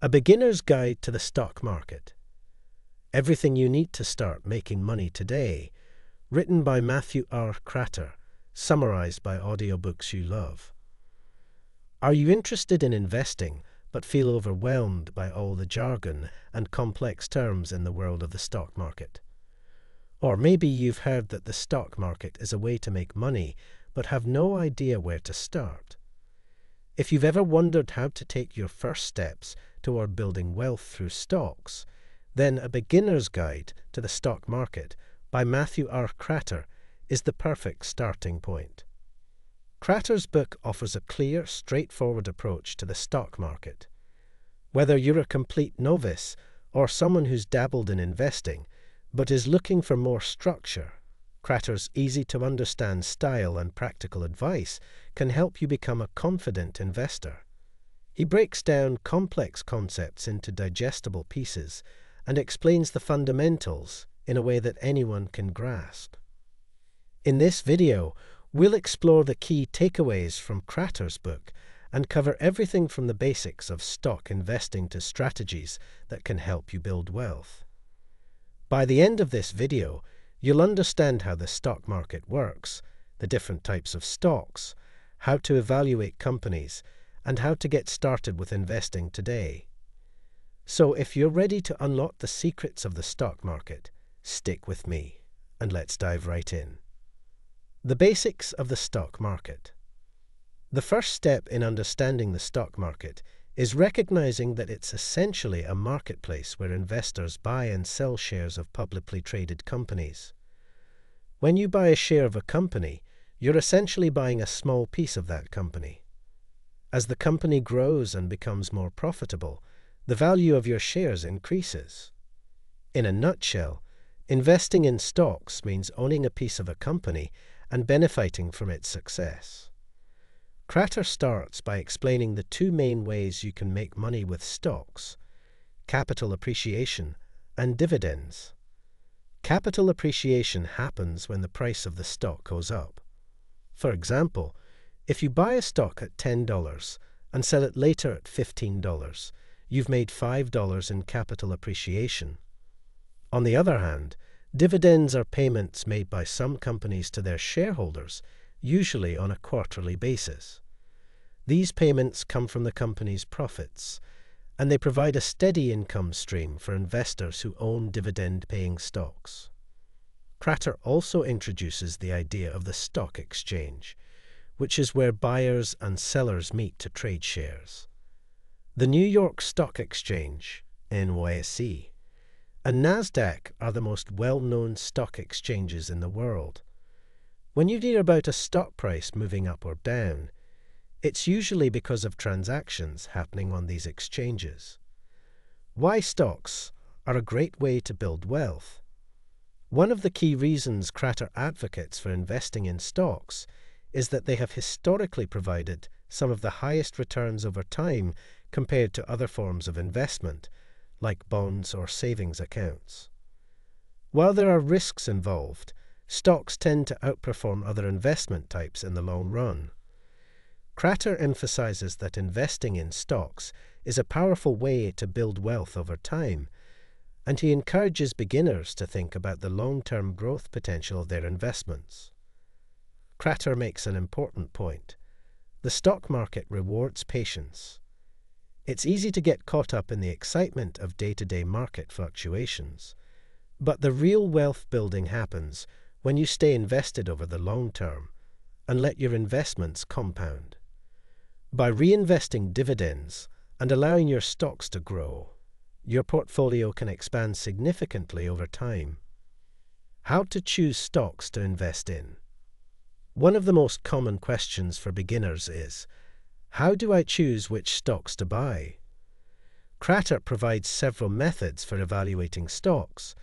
A Beginner's Guide to the Stock Market. Everything you need to start making money today. Written by Matthew R. Kratter. Summarized by Audiobooks you love. Are you interested in investing but feel overwhelmed by all the jargon and complex terms in the world of the stock market? Or maybe you've heard that the stock market is a way to make money but have no idea where to start. If you've ever wondered how to take your first steps toward building wealth through stocks, then A Beginner's Guide to the Stock Market by Matthew R. Kratter is the perfect starting point. Kratter's book offers a clear, straightforward approach to the stock market. Whether you're a complete novice or someone who's dabbled in investing but is looking for more structure, Kratter's easy-to-understand style and practical advice can help you become a confident investor. He breaks down complex concepts into digestible pieces and explains the fundamentals in a way that anyone can grasp. In this video, we'll explore the key takeaways from Kratter's book and cover everything from the basics of stock investing to strategies that can help you build wealth. By the end of this video, you'll understand how the stock market works, the different types of stocks, how to evaluate companies, and how to get started with investing today. So if you're ready to unlock the secrets of the stock market, stick with me, and let's dive right in. The basics of the stock market. The first step in understanding the stock market is recognizing that it's essentially a marketplace where investors buy and sell shares of publicly traded companies. When you buy a share of a company, you're essentially buying a small piece of that company. As the company grows and becomes more profitable, the value of your shares increases. In a nutshell, investing in stocks means owning a piece of a company and benefiting from its success. Kratter starts by explaining the two main ways you can make money with stocks: capital appreciation and dividends. Capital appreciation happens when the price of the stock goes up. For example, if you buy a stock at $10 and sell it later at $15, you've made $5 in capital appreciation. On the other hand, dividends are payments made by some companies to their shareholders, usually on a quarterly basis. These payments come from the company's profits, and they provide a steady income stream for investors who own dividend-paying stocks. Kratter also introduces the idea of the stock exchange, which is where buyers and sellers meet to trade shares. The New York Stock Exchange, NYSE, and NASDAQ are the most well-known stock exchanges in the world. When you hear about a stock price moving up or down, it's usually because of transactions happening on these exchanges. Why stocks are a great way to build wealth. One of the key reasons Kratter advocates for investing in stocks is that they have historically provided some of the highest returns over time compared to other forms of investment, like bonds or savings accounts. While there are risks involved, stocks tend to outperform other investment types in the long run. Kratter emphasizes that investing in stocks is a powerful way to build wealth over time, and he encourages beginners to think about the long-term growth potential of their investments. Kratter makes an important point. The stock market rewards patience. It's easy to get caught up in the excitement of day-to-day market fluctuations, but the real wealth building happens when you stay invested over the long term and let your investments compound. By reinvesting dividends and allowing your stocks to grow, your portfolio can expand significantly over time. How to choose stocks to invest in. One of the most common questions for beginners is, how do I choose which stocks to buy? Kratter provides several methods for evaluating stocks,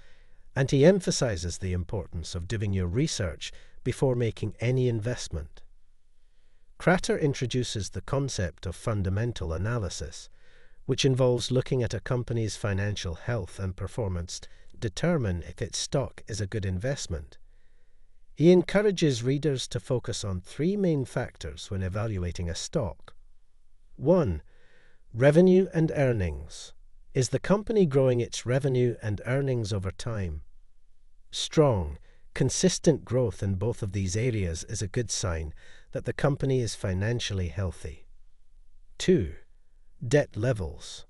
and he emphasizes the importance of doing your research before making any investment. Kratter introduces the concept of fundamental analysis, which involves looking at a company's financial health and performance to determine if its stock is a good investment. He encourages readers to focus on three main factors when evaluating a stock. 1. Revenue and earnings. Is the company growing its revenue and earnings over time? Strong, consistent growth in both of these areas is a good sign that the company is financially healthy. 2. Debt levels.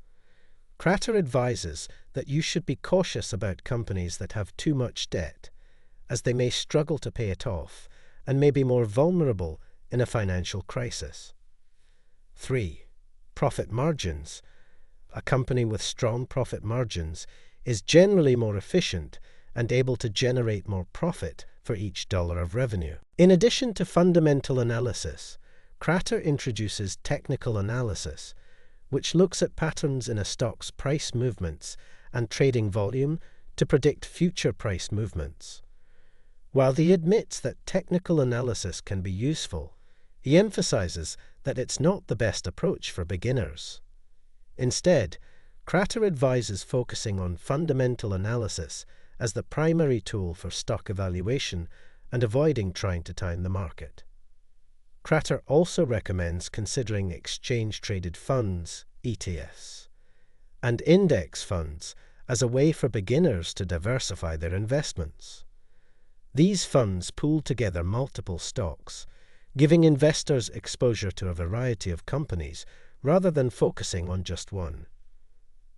Kratter advises that you should be cautious about companies that have too much debt, as they may struggle to pay it off and may be more vulnerable in a financial crisis. 3. Profit margins. A company with strong profit margins is generally more efficient and able to generate more profit for each dollar of revenue. In addition to fundamental analysis, Kratter introduces technical analysis, which looks at patterns in a stock's price movements and trading volume to predict future price movements. While he admits that technical analysis can be useful, he emphasizes that it's not the best approach for beginners. Instead, Kratter advises focusing on fundamental analysis as the primary tool for stock evaluation and avoiding trying to time the market. Kratter also recommends considering exchange-traded funds, ETFs, and index funds as a way for beginners to diversify their investments. These funds pool together multiple stocks, giving investors exposure to a variety of companies rather than focusing on just one.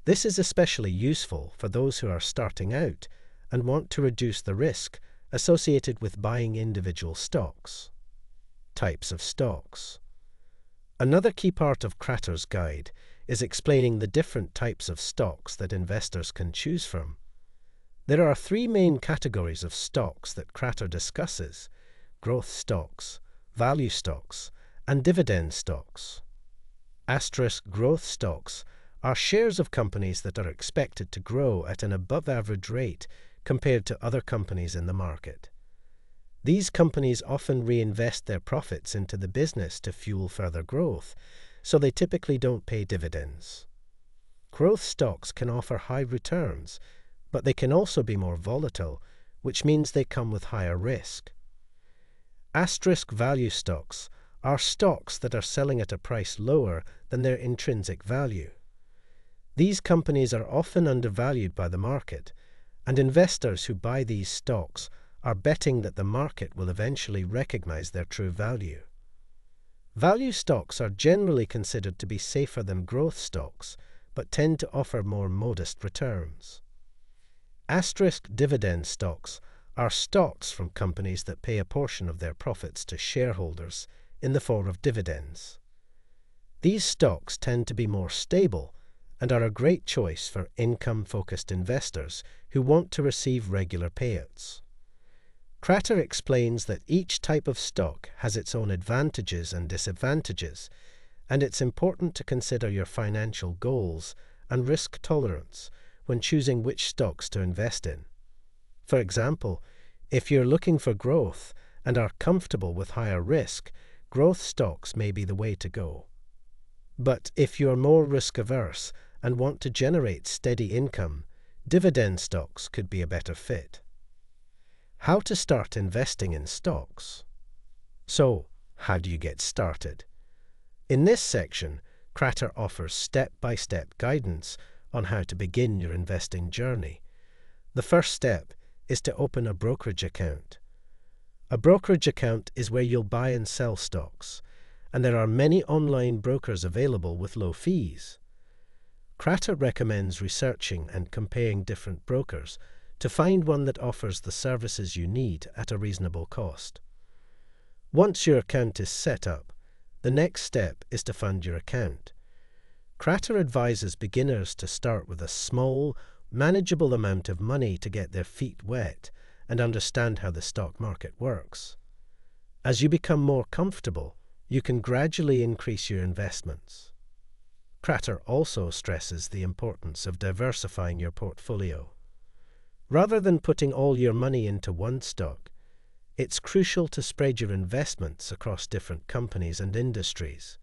This is especially useful for those who are starting out and want to reduce the risk associated with buying individual stocks. Types of stocks. Another key part of Kratter's guide is explaining the different types of stocks that investors can choose from. There are 3 main categories of stocks that Kratter discusses: growth stocks, value stocks, and dividend stocks. Asterisk growth stocks are shares of companies that are expected to grow at an above-average rate compared to other companies in the market. These companies often reinvest their profits into the business to fuel further growth, so they typically don't pay dividends. Growth stocks can offer high returns, but they can also be more volatile, which means they come with higher risk. Asterisk value stocks are stocks that are selling at a price lower than their intrinsic value. These companies are often undervalued by the market, and investors who buy these stocks are betting that the market will eventually recognize their true value. Value stocks are generally considered to be safer than growth stocks, but tend to offer more modest returns. Asterisk dividend stocks are stocks from companies that pay a portion of their profits to shareholders in the form of dividends. These stocks tend to be more stable and are a great choice for income-focused investors who want to receive regular payouts. Kratter explains that each type of stock has its own advantages and disadvantages, and it's important to consider your financial goals and risk tolerance when choosing which stocks to invest in. For example, if you're looking for growth and are comfortable with higher risk, growth stocks may be the way to go. But if you're more risk-averse and want to generate steady income, dividend stocks could be a better fit. How to start investing in stocks. So, how do you get started? In this section, Kratter offers step-by-step guidance on how to begin your investing journey. The first step is to open a brokerage account. A brokerage account is where you'll buy and sell stocks, and there are many online brokers available with low fees. Kratter recommends researching and comparing different brokers to find one that offers the services you need at a reasonable cost. Once your account is set up, the next step is to fund your account. Kratter advises beginners to start with a small, manageable amount of money to get their feet wet and understand how the stock market works. As you become more comfortable, you can gradually increase your investments. Kratter also stresses the importance of diversifying your portfolio. Rather than putting all your money into one stock, it's crucial to spread your investments across different companies and industries.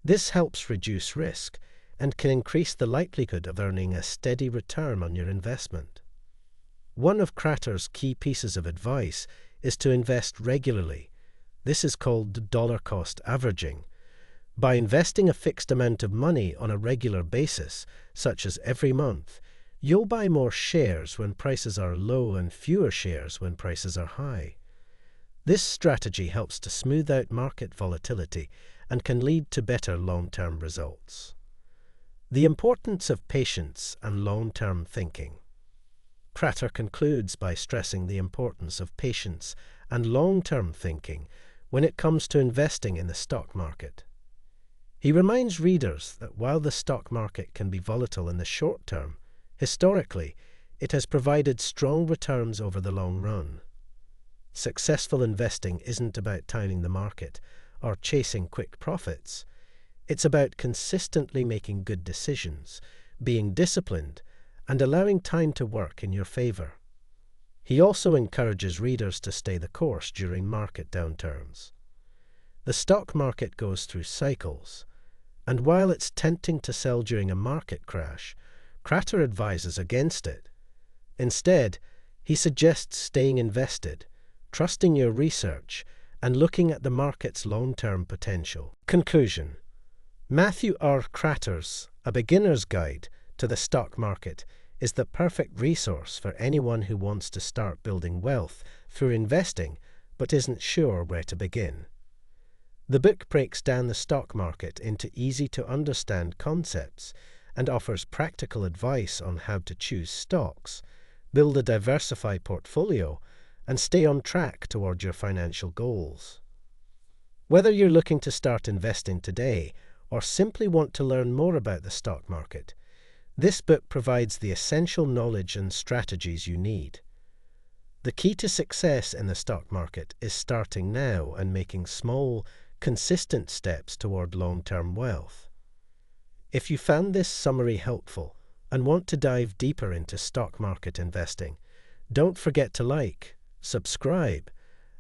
This helps reduce risk and can increase the likelihood of earning a steady return on your investment. One of Kratter's key pieces of advice is to invest regularly. This is called dollar-cost averaging, By investing a fixed amount of money on a regular basis, such as every month, you'll buy more shares when prices are low and fewer shares when prices are high. This strategy helps to smooth out market volatility and can lead to better long-term results. The importance of patience and long-term thinking. Kratter concludes by stressing the importance of patience and long-term thinking when it comes to investing in the stock market. He reminds readers that while the stock market can be volatile in the short term, historically, it has provided strong returns over the long run. Successful investing isn't about timing the market or chasing quick profits. It's about consistently making good decisions, being disciplined, and allowing time to work in your favor. He also encourages readers to stay the course during market downturns. The stock market goes through cycles, and while it's tempting to sell during a market crash, Kratter advises against it. Instead, he suggests staying invested, trusting your research, and looking at the market's long-term potential. Conclusion. Matthew R. Kratter's A Beginner's Guide to the Stock Market is the perfect resource for anyone who wants to start building wealth through investing but isn't sure where to begin. The book breaks down the stock market into easy-to-understand concepts and offers practical advice on how to choose stocks, build a diversified portfolio, and stay on track toward your financial goals. Whether you're looking to start investing today or simply want to learn more about the stock market, this book provides the essential knowledge and strategies you need. The key to success in the stock market is starting now and making small, consistent steps toward long-term wealth. If you found this summary helpful and want to dive deeper into stock market investing, don't forget to like, subscribe,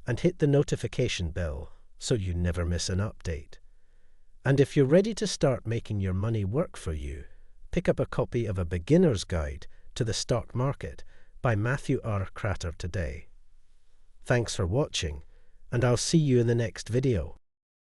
and hit the notification bell so you never miss an update. And if you're ready to start making your money work for you, pick up a copy of A Beginner's Guide to the Stock Market by Matthew R. Kratter today. Thanks for watching, and I'll see you in the next video.